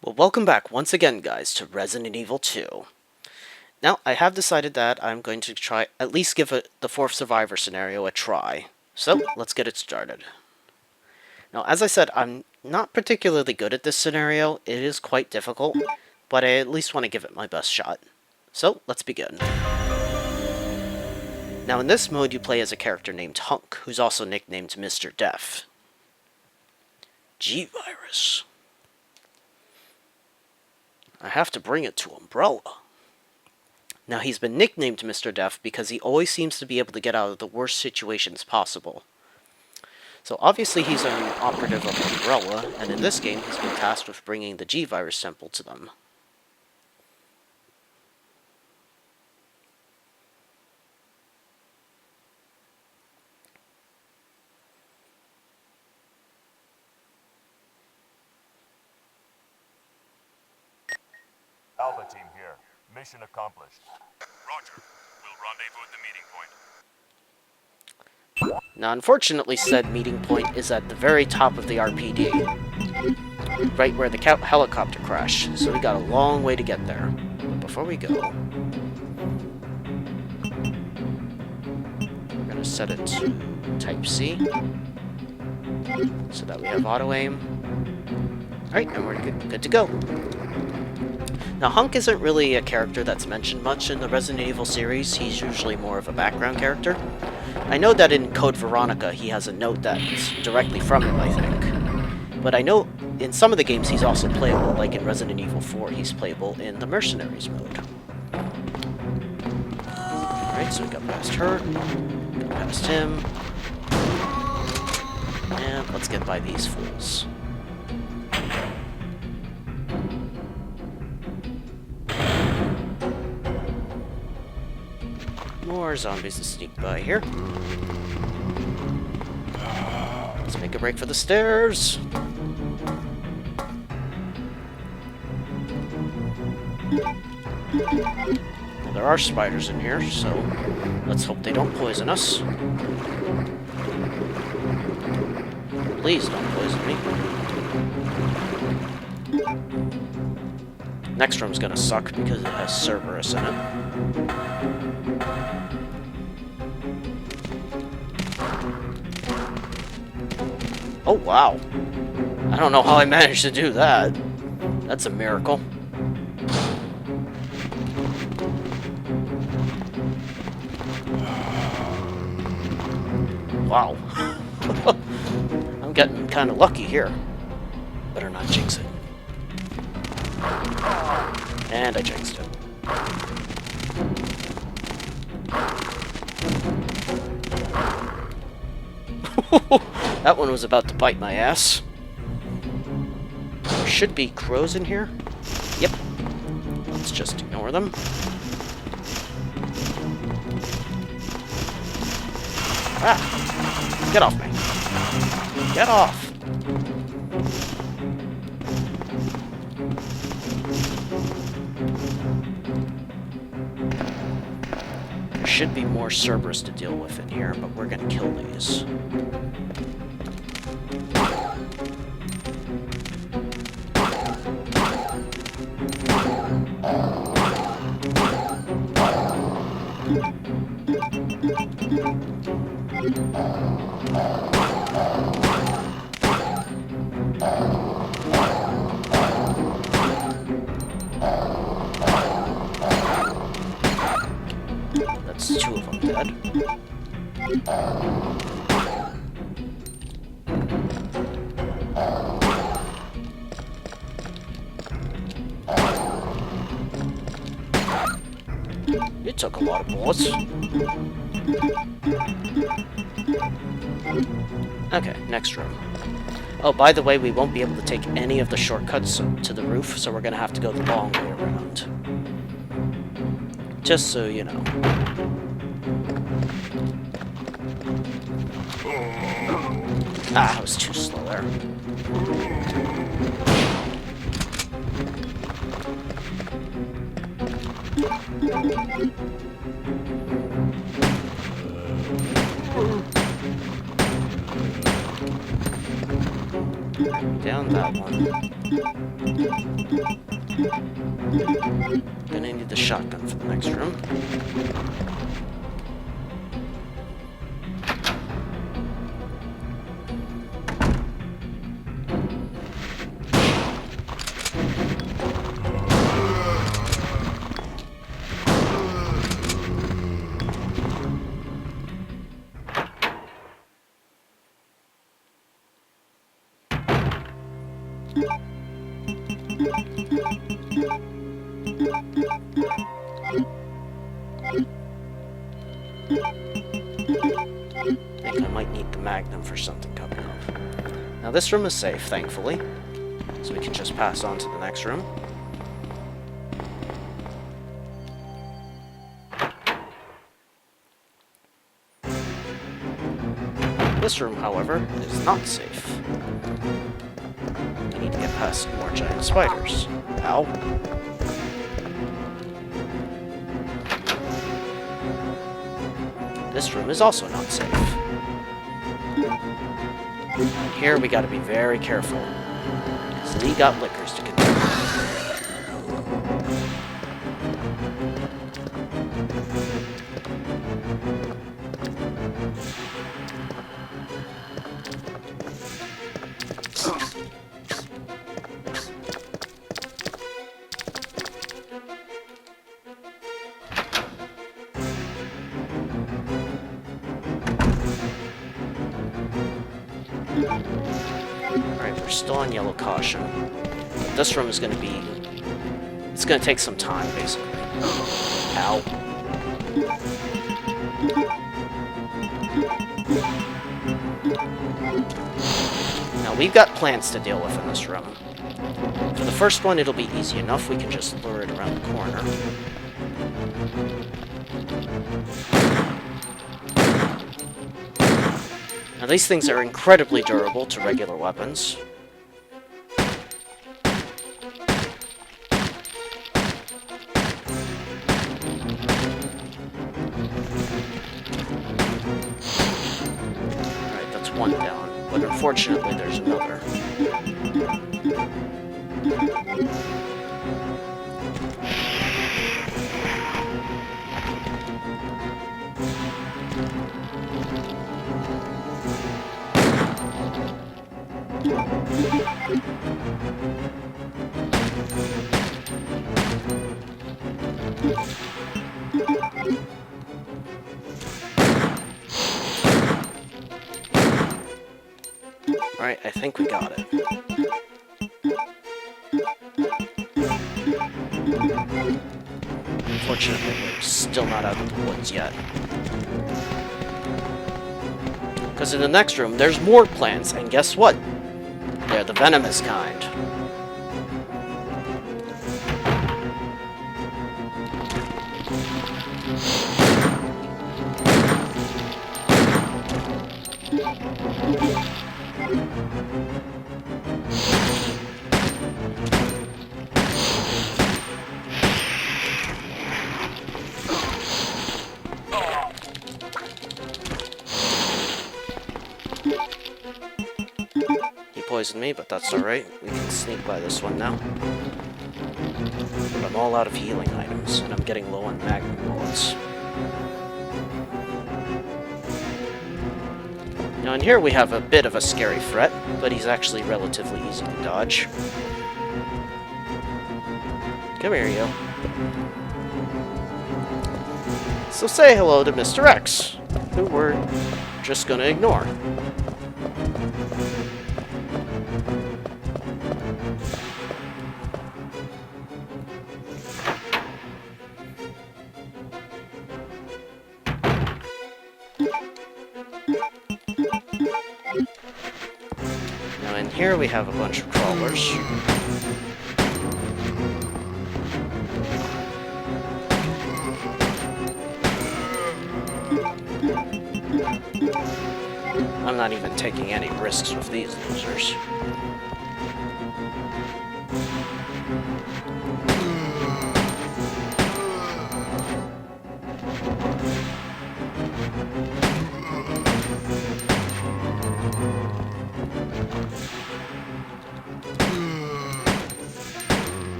Well, welcome back once again, guys, to Resident Evil 2. Now, I have decided that I'm going to try, at least give the fourth survivor scenario a try. So, let's get it started. Now, as I said, I'm not particularly good at this scenario. It is quite difficult, but I at least want to give it my best shot. So, let's begin. Now, in this mode, you play as a character named Hunk, who's also nicknamed Mr.Death. G-Virus. I have to bring it to Umbrella. Now, he's been nicknamed Mr.Death because he always seems to be able to get out of the worst situations possible. So obviously he's an operative of Umbrella, and in this game he's been tasked with bringing the G-Virus temple to them. Alpha team here. Mission accomplished. Roger. We'll rendezvous at the meeting point. Now, unfortunately, said meeting point is at the very top of the RPD. Right where the helicopter crashed, so we got a long way to get there. But before we go, we're going to set it to Type C, so that we have auto-aim. Alright, and we're good to go. Now, Hunk isn't really a character that's mentioned much in the Resident Evil series. He's usually more of a background character. I know that in Code Veronica he has a note that's directly from him, I think. But I know in some of the games he's also playable, like in Resident Evil 4 he's playable in the Mercenaries mode. Alright, so we got past her, got past him, and let's get by these fools. More zombies to sneak by here. Let's make a break for the stairs. Well, there are spiders in here, so let's hope they don't poison us. Please don't poison me. Next room's gonna suck because it has Cerberus in it. Oh, wow. I don't know how I managed to do that. That's a miracle. Wow. I'm getting kind of lucky here. Better not jinx it. And I jinxed it. That one was about to bite my ass. There should be crows in here. Yep. Let's just ignore them. Ah! Get off me. Get off! There should be more Cerberus to deal with in here, but we're gonna kill these. That's two of them dead. You took a lot of bullets. Okay, next room. Oh, by the way, we won't be able to take any of the shortcuts to the roof, so we're gonna have to go the long way around. Just so you know. Ah, I was too slow there. down that one. Gonna need the shotgun for the next room. I think I might need the Magnum for something coming up. Now this room is safe, thankfully, so we can just pass on to the next room. This room, however, is not safe. I need to get past some more giant spiders. Ow. This room is also not safe. And here we gotta be very careful, because Lee got liquors to contend Alright, we're still on yellow caution. This room is going to be... It's going to take some time, basically. Ow. Now, we've got plants to deal with in this room. For the first one, it'll be easy enough. We can just lure it around the corner. Now, these things are incredibly durable to regular weapons. Alright, that's one down, but unfortunately there's another. Alright, I think we got it. Unfortunately, we're still not out of the woods yet. Because in the next room, there's more plants, and guess what? They're the venomous kind. Poisoned me, but that's alright. We can sneak by this one now. But I'm all out of healing items, and I'm getting low on magnum bullets. Now in here we have a bit of a scary threat, but he's actually relatively easy to dodge. Come here, you. So say hello to Mr.X, who we're just gonna ignore. Now in here we have a bunch of crawlers. I'm not even taking any risks with these losers.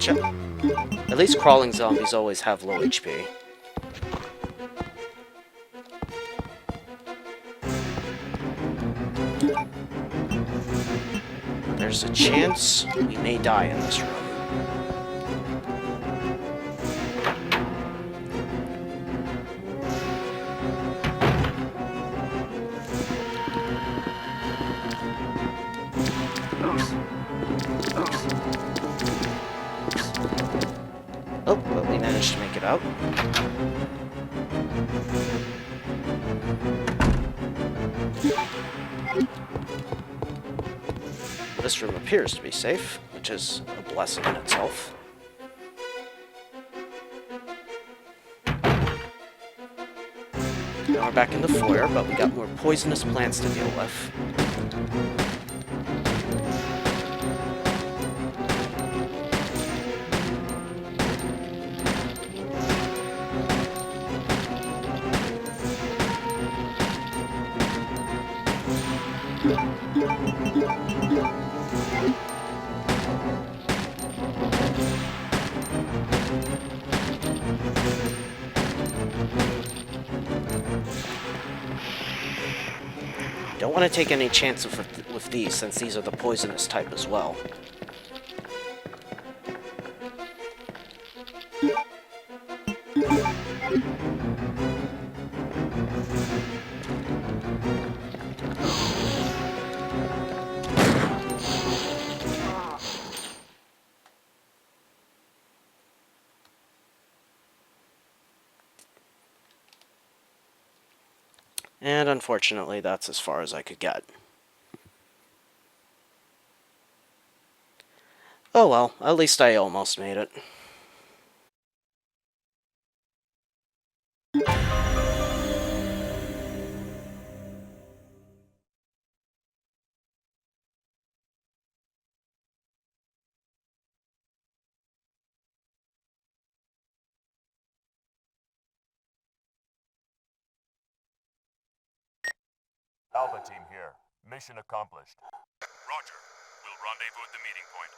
Gotcha. At least crawling zombies always have low HP. There's a chance we may die in this room. Oh, but we managed to make it out. This room appears to be safe, which is a blessing in itself. Now we're back in the foyer, but we got more poisonous plants to deal with. Don't want to take any chances with these, since these are the poisonous type as well. And unfortunately, that's as far as I could get. Oh well, at least I almost made it. Alpha team here. Mission accomplished. Roger. We'll rendezvous at the meeting point.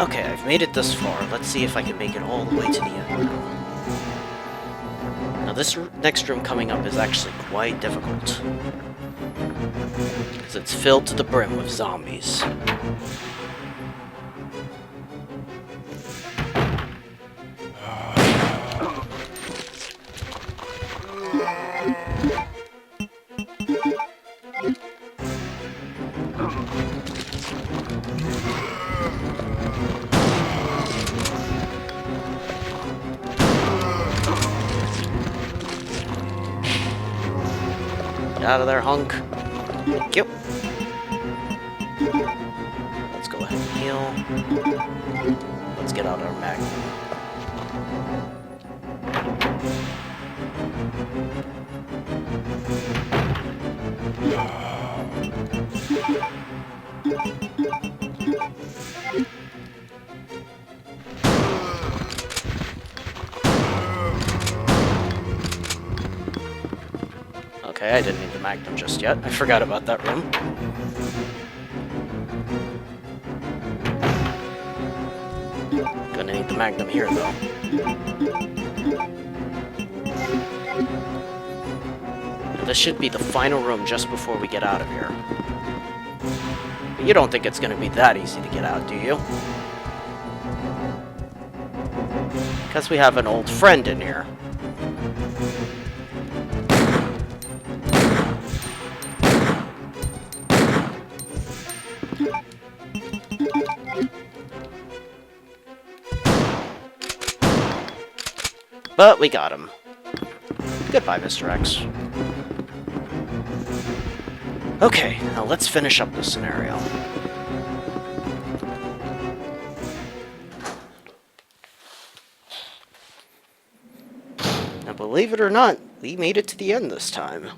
Okay, I've made it this far. Let's see if I can make it all the way to the end now. Now this next room coming up is actually quite difficult. Because it's filled to the brim with zombies. Get out of there, Hunk. Thank you. Let's go ahead and heal. Let's get out our magnum. Okay, I didn't need the magnum just yet. I forgot about that room. Gonna need the magnum here, though. This should be the final room just before we get out of here. But you don't think it's gonna be that easy to get out, do you? Because we have an old friend in here. But we got him. Goodbye, Mr.X. Okay, now let's finish up this scenario. Now, believe it or not, we made it to the end this time.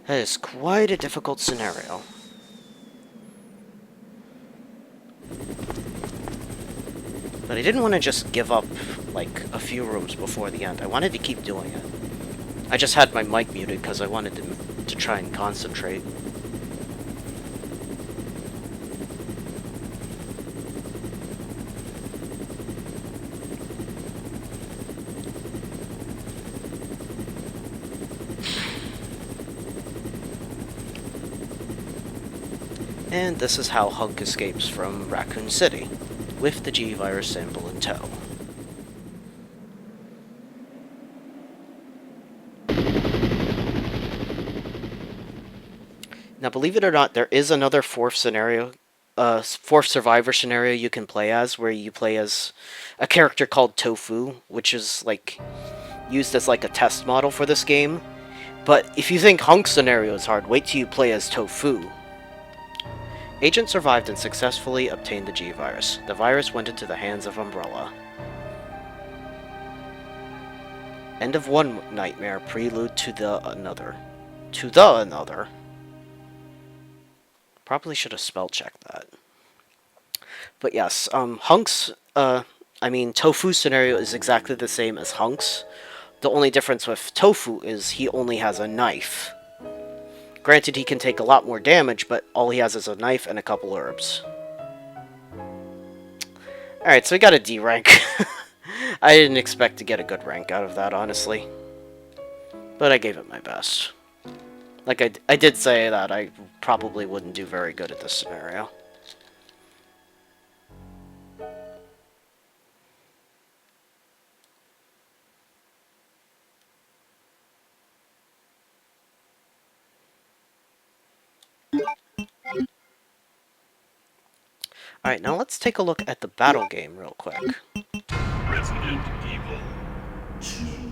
That is quite a difficult scenario. But I didn't want to just give up, like, a few rooms before the end. I wanted to keep doing it. I just had my mic muted because I wanted to try and concentrate. And this is how Hunk escapes from Raccoon City, with the G-Virus sample in tow. Now, believe it or not, there is another fourth survivor scenario you can play as, where you play as a character called Tofu, which is, like, used as, like, a test model for this game. But if you think Hunk's scenario is hard, wait till you play as Tofu. Agent survived and successfully obtained the G-Virus. The virus went into the hands of Umbrella. End of one nightmare, prelude to the another. To the another? Probably should have spell checked that. But yes, Tofu's scenario is exactly the same as Hunk's. The only difference with Tofu is he only has a knife. Granted, he can take a lot more damage, but all he has is a knife and a couple herbs. Alright, so we got a D rank. I didn't expect to get a good rank out of that, honestly. But I gave it my best. Like, I did say that I probably wouldn't do very good at this scenario. Alright, now let's take a look at the battle game real quick. Resident Evil 2.